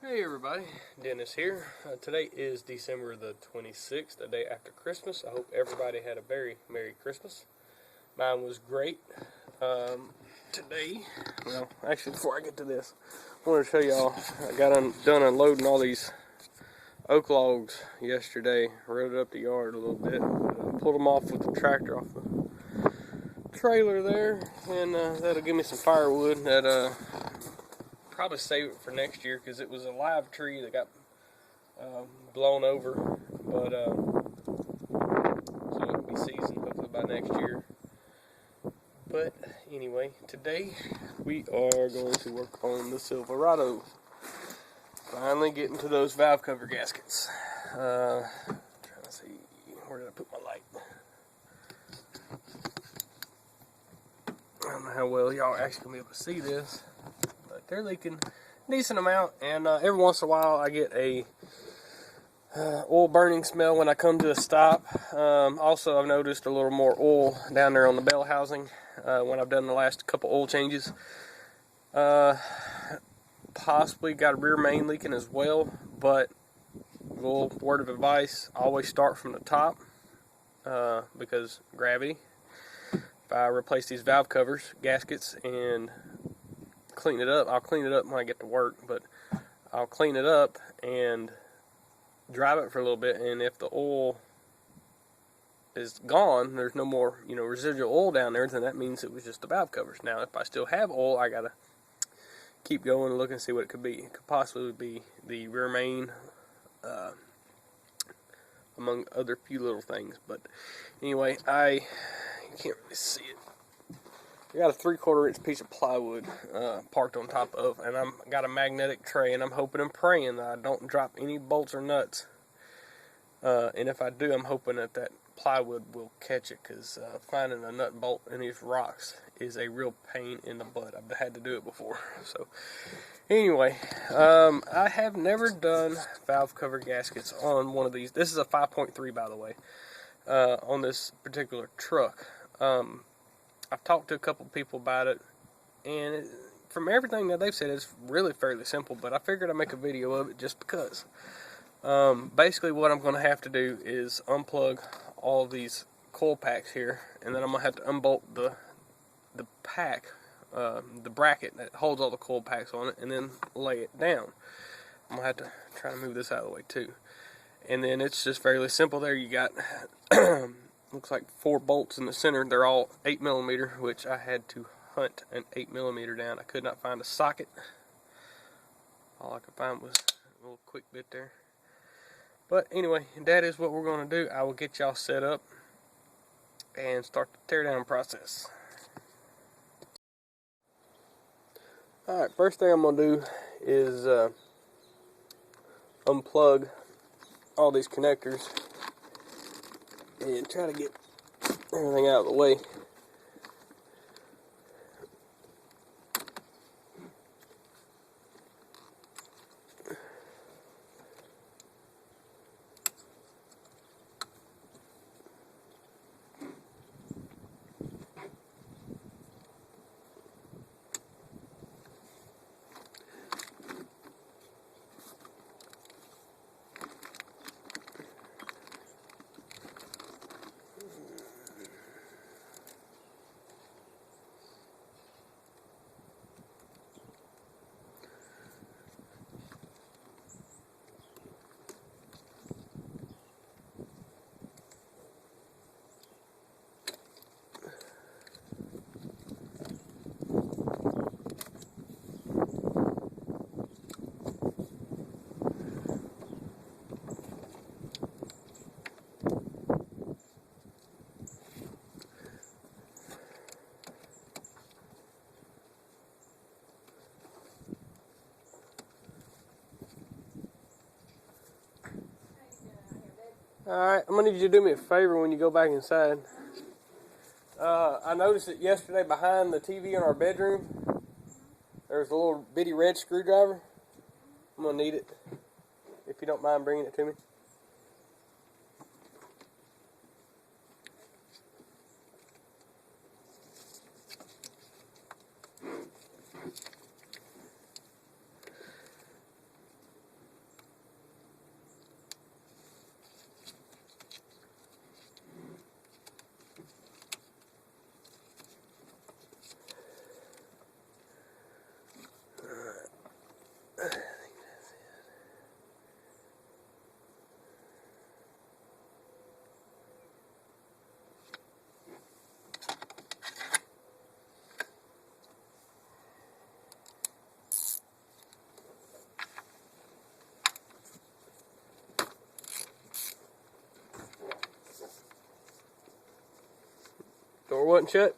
Hey everybody, Dennis here. Today is December the 26th, the day after Christmas. I hope everybody had a very Merry Christmas. Mine was great. Today, well, actually before I get to this, I want to show y'all, I got done unloading all these oak logs yesterday. Rode it up the yard a little bit, pulled them off with the tractor off the trailer there, and that'll give me some firewood that probably save it for next year because it was a live tree that got blown over, but so it'll be seasoned hopefully by next year. But anyway, today we are going to work on the Silverado. Finally getting to those valve cover gaskets. Trying to see, where did I put my light? I don't know how well y'all actually gonna be able to see this. They're leaking a decent amount, and every once in a while I get a oil burning smell when I come to a stop. Also, I've noticed a little more oil down there on the bell housing when I've done the last couple oil changes. Possibly got a rear main leaking as well, but a little word of advice, always start from the top because gravity. If I replace these valve covers, gaskets, and clean it up, I'll clean it up when I get to work, but I'll clean it up and drive it for a little bit, and if the oil is gone, there's no more residual oil down there, then that means it was just the valve covers. Now if I still have oil, I gotta keep going and look and see what it could be. It could possibly be the rear main, among other few little things. But anyway, you can't really see it. I got a 3/4 inch piece of plywood parked on top of, and I'm got a magnetic tray, and I'm hoping and praying that I don't drop any bolts or nuts. And if I do, I'm hoping that plywood will catch it, because finding a nut and bolt in these rocks is a real pain in the butt. I've had to do it before. So anyway, I have never done valve cover gaskets on one of these. This is a 5.3, by the way, on this particular truck. I've talked to a couple people about it, and from everything that they've said, it's really fairly simple, but I figured I'd make a video of it just because. Basically what I'm going to have to do is unplug all of these coil packs here, and then I'm going to have to unbolt the pack, the bracket that holds all the coil packs on it, and then lay it down. I'm going to have to try to move this out of the way too. And then it's just fairly simple there. You got looks like 4 bolts in the center. They're all 8mm, which I had to hunt an 8mm down. I could not find a socket. All I could find was a little quick bit there. But anyway, that is what we're going to do. I will get y'all set up and start the teardown process. Alright, first thing I'm going to do is unplug all these connectors and try to get everything out of the way. Alright, I'm going to need you to do me a favor when you go back inside. I noticed that yesterday behind the TV in our bedroom, there's a little bitty red screwdriver. I'm going to need it, if you don't mind bringing it to me. wasn't shut?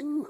Ooh.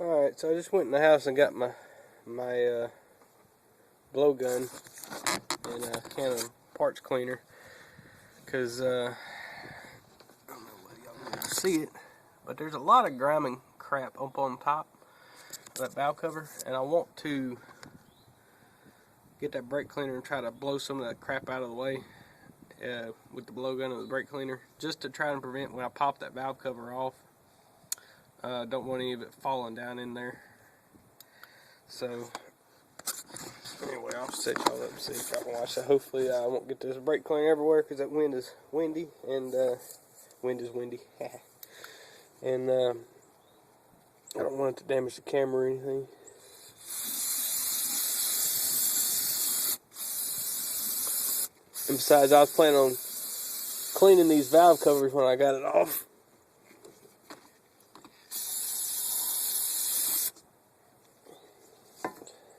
Alright, so I just went in the house and got my blowgun and a can of parts cleaner, because I don't know whether y'all can see it, but there's a lot of grimy crap up on top of that valve cover, and I want to get that brake cleaner and try to blow some of that crap out of the way with the blowgun and the brake cleaner, just to try and prevent when I pop that valve cover off. Don't want any of it falling down in there. So anyway, I'll set y'all up and see if y'all can watch that. Hopefully I won't get this brake cleaner everywhere, because that wind is windy, and wind is windy. And I don't want it to damage the camera or anything. And besides, I was planning on cleaning these valve covers when I got it off.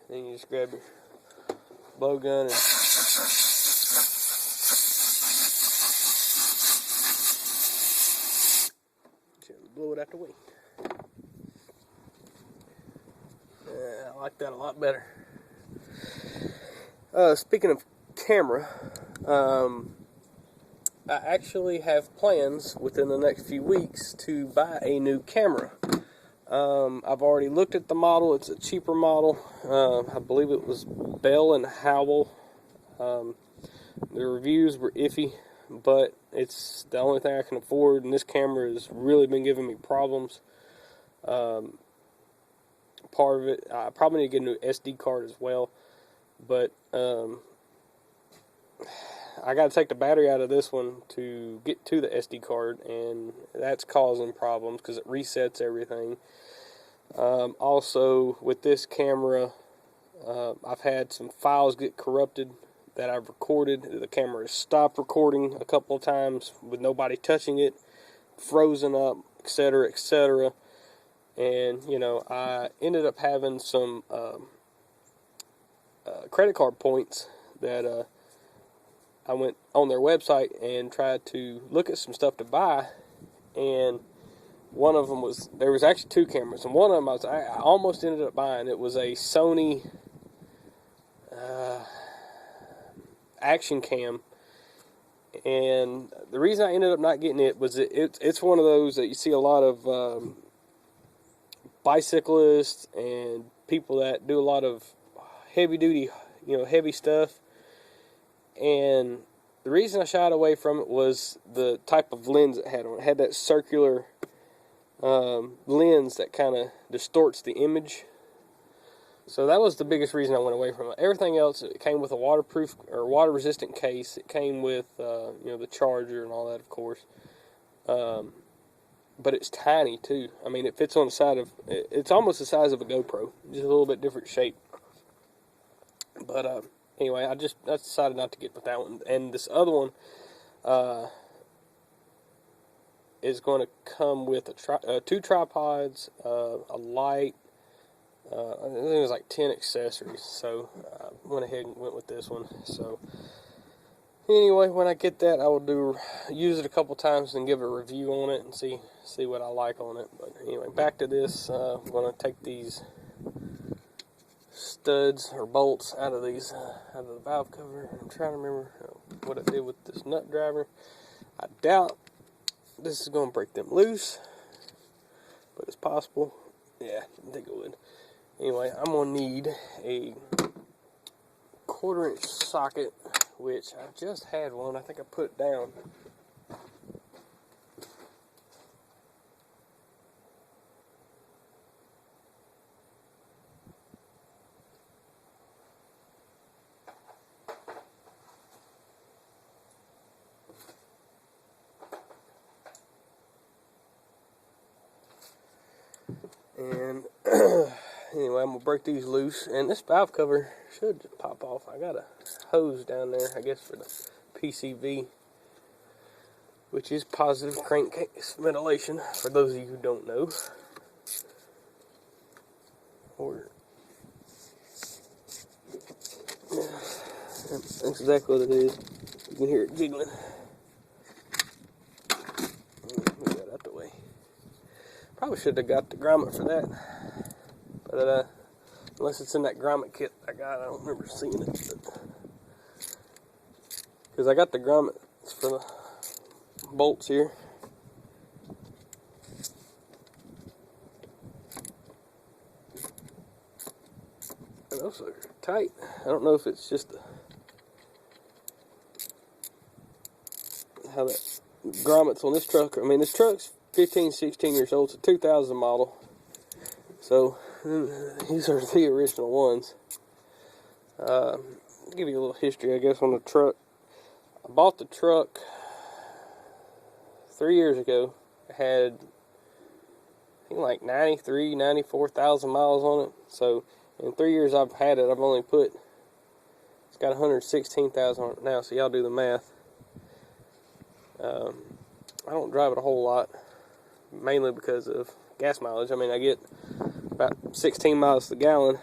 Then you just grab your blowgun and blow it out the way. I like that a lot better. Speaking of camera, I actually have plans within the next few weeks to buy a new camera. I've already looked at the model. It's a cheaper model. I believe it was Bell and Howell. The reviews were iffy, but it's the only thing I can afford, and this camera has really been giving me problems. Part of it, I probably need to get a new SD card as well, but I got to take the battery out of this one to get to the SD card, and that's causing problems because it resets everything. Also, with this camera, I've had some files get corrupted that I've recorded. The camera has stopped recording a couple of times with nobody touching it, frozen up, etc., etc. And, you know, I ended up having some credit card points that I went on their website and tried to look at some stuff to buy, and one of them was, there was actually two cameras, and one of them I almost ended up buying. It was a Sony action cam, and the reason I ended up not getting it was it's one of those that you see a lot of bicyclists and people that do a lot of heavy duty, you know, heavy stuff. And the reason I shied away from it was the type of lens it had on it. It had that circular lens that kind of distorts the image. So that was the biggest reason I went away from it. Everything else, it came with a waterproof or water resistant case. It came with you know, the charger and all that, of course. But it's tiny too. I mean, it fits on the side of, it's almost the size of a GoPro, just a little bit different shape. But anyway, I decided not to get with that one. And this other one is going to come with two tripods, a light. I think it was like 10 accessories. So I went ahead and went with this one. So anyway, when I get that, I will use it a couple times and give a review on it and see what I like on it. But anyway, back to this. I'm going to take these studs or bolts out of the valve cover. I'm trying to remember what I did with this nut driver. I doubt this is going to break them loose, but it's possible. Yeah, I think it would. Anyway, I'm going to need a 1/4-inch socket, which I just had one. I think I put it down. And anyway, I'm going to break these loose. And this valve cover should just pop off. I got a hose down there, I guess, for the PCV, which is positive crankcase ventilation, for those of you who don't know. Or, yeah, that's exactly what it is. You can hear it jiggling. Move that out the way. Probably should have got the grommet for that, but unless it's in that grommet kit I got, I don't remember seeing it. Because I got the grommets for the bolts here. And those are tight. I don't know if it's just how that grommets on this truck. I mean, this truck's 15, 16 years old. It's a 2000 model. So these are the original ones. I'll give you a little history, I guess, on the truck. I bought the truck 3 years ago. It had, I think, like 93, 94,000 miles on it. So in 3 years I've had it, I've only put, it's got 116,000 on it now, so y'all do the math. I don't drive it a whole lot, mainly because of gas mileage. I mean, I get about 16 miles to the gallon.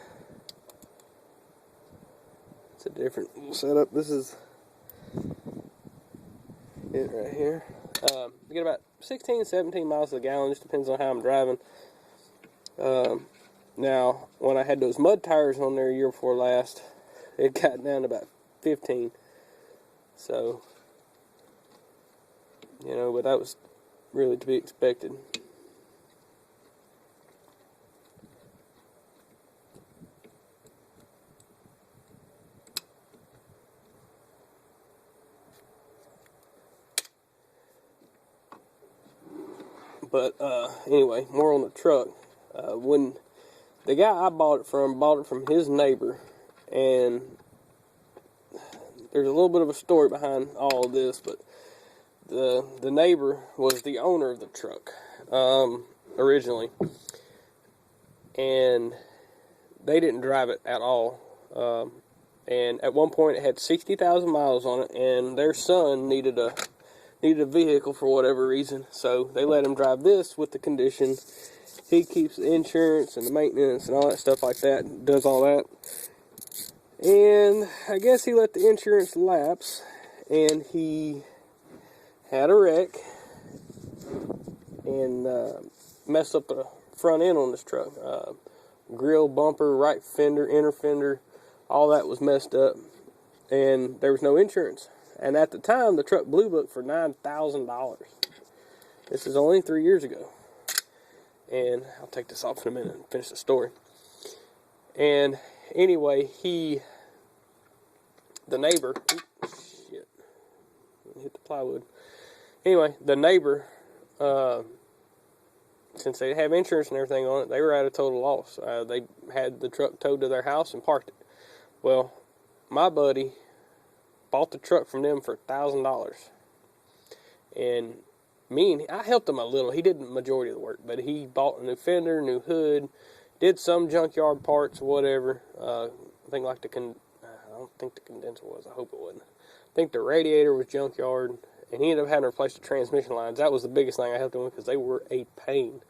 It's a different setup. This is it right here. I get about 16, 17 miles to the gallon. Just depends on how I'm driving. Now, when I had those mud tires on there a year before last, it got down to about 15. So, you know, but that was really to be expected. But anyway, more on the truck. When the guy I bought it from his neighbor, and there's a little bit of a story behind all of this, but the neighbor was the owner of the truck originally, and they didn't drive it at all. And at one point it had 60,000 miles on it, and their son needed a vehicle for whatever reason, so they let him drive this with the condition he keeps the insurance and the maintenance and all that stuff like that, does all that. And I guess he let the insurance lapse, and he had a wreck and messed up the front end on this truck. Grill, bumper, right fender, inner fender, all that was messed up, and there was no insurance. And at the time, the truck blue booked for $9,000. This is only 3 years ago. And I'll take this off in a minute and finish the story. And anyway, the neighbor, shit, hit the plywood. Anyway, the neighbor, since they have insurance and everything on it, they were at a total loss. They had the truck towed to their house and parked it. Well, my buddy bought the truck from them for $1,000. And I helped him a little. He did the majority of the work, but he bought a new fender, new hood, did some junkyard parts, whatever. I think I don't think the condenser was. I hope it wasn't. I think the radiator was junkyard, and he ended up having to replace the transmission lines. That was the biggest thing I helped him with because they were a pain.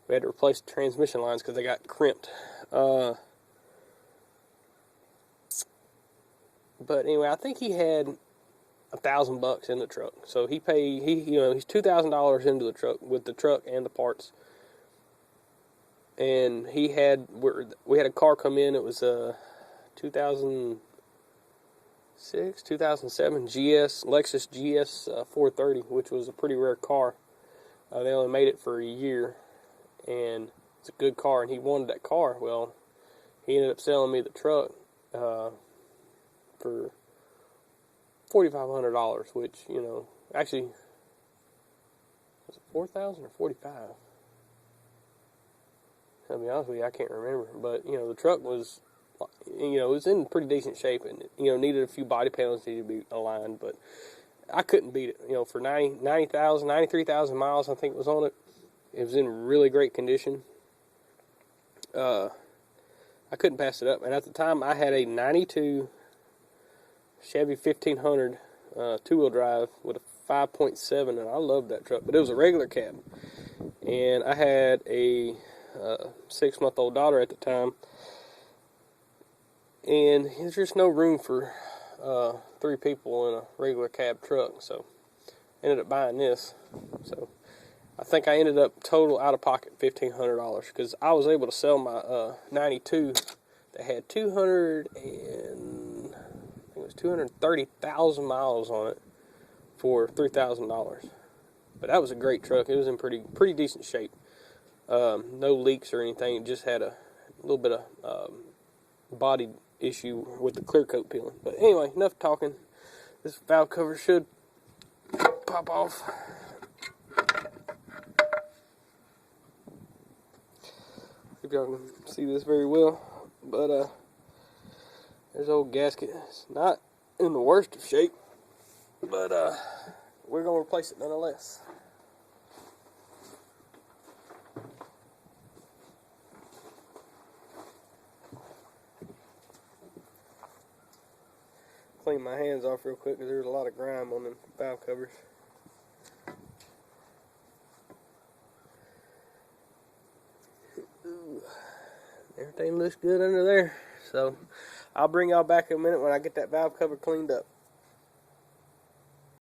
We had to replace the transmission lines because they got crimped. But anyway, I think he had $1,000 in the truck. So he's $2,000 into the truck with the truck and the parts. And we had a car come in. It was a 2006, 2007 Lexus GS 430, which was a pretty rare car. They only made it for a year, and it's a good car. And he wanted that car. Well, he ended up selling me the truck for $4,500, which, actually, was it $4,000 or $45,000? To be honest with you, I can't remember. But, the truck was, it was in pretty decent shape, and, needed a few body panels needed to be aligned, but I couldn't beat it. For 93,000 miles, I think was on it. It was in really great condition. I couldn't pass it up. And at the time, I had a 92 Chevy 1500 two-wheel drive with a 5.7, and I loved that truck, but it was a regular cab. And I had a 6-month-old daughter at the time, and there's just no room for 3 people in a regular cab truck, so I ended up buying this. So I think I ended up total out of pocket $1,500 because I was able to sell my 92 that had 230,000 miles on it for $3,000. But that was a great truck. It was in pretty decent shape. No leaks or anything. It just had a little bit of body issue with the clear coat peeling. But anyway, enough talking. This valve cover should pop off. If y'all can see this very well, but there's old gasket. It's not in the worst of shape, but we're gonna replace it nonetheless. Clean my hands off real quick because there's a lot of grime on them valve covers. Ooh. Everything looks good under there, so I'll bring y'all back in a minute when I get that valve cover cleaned up.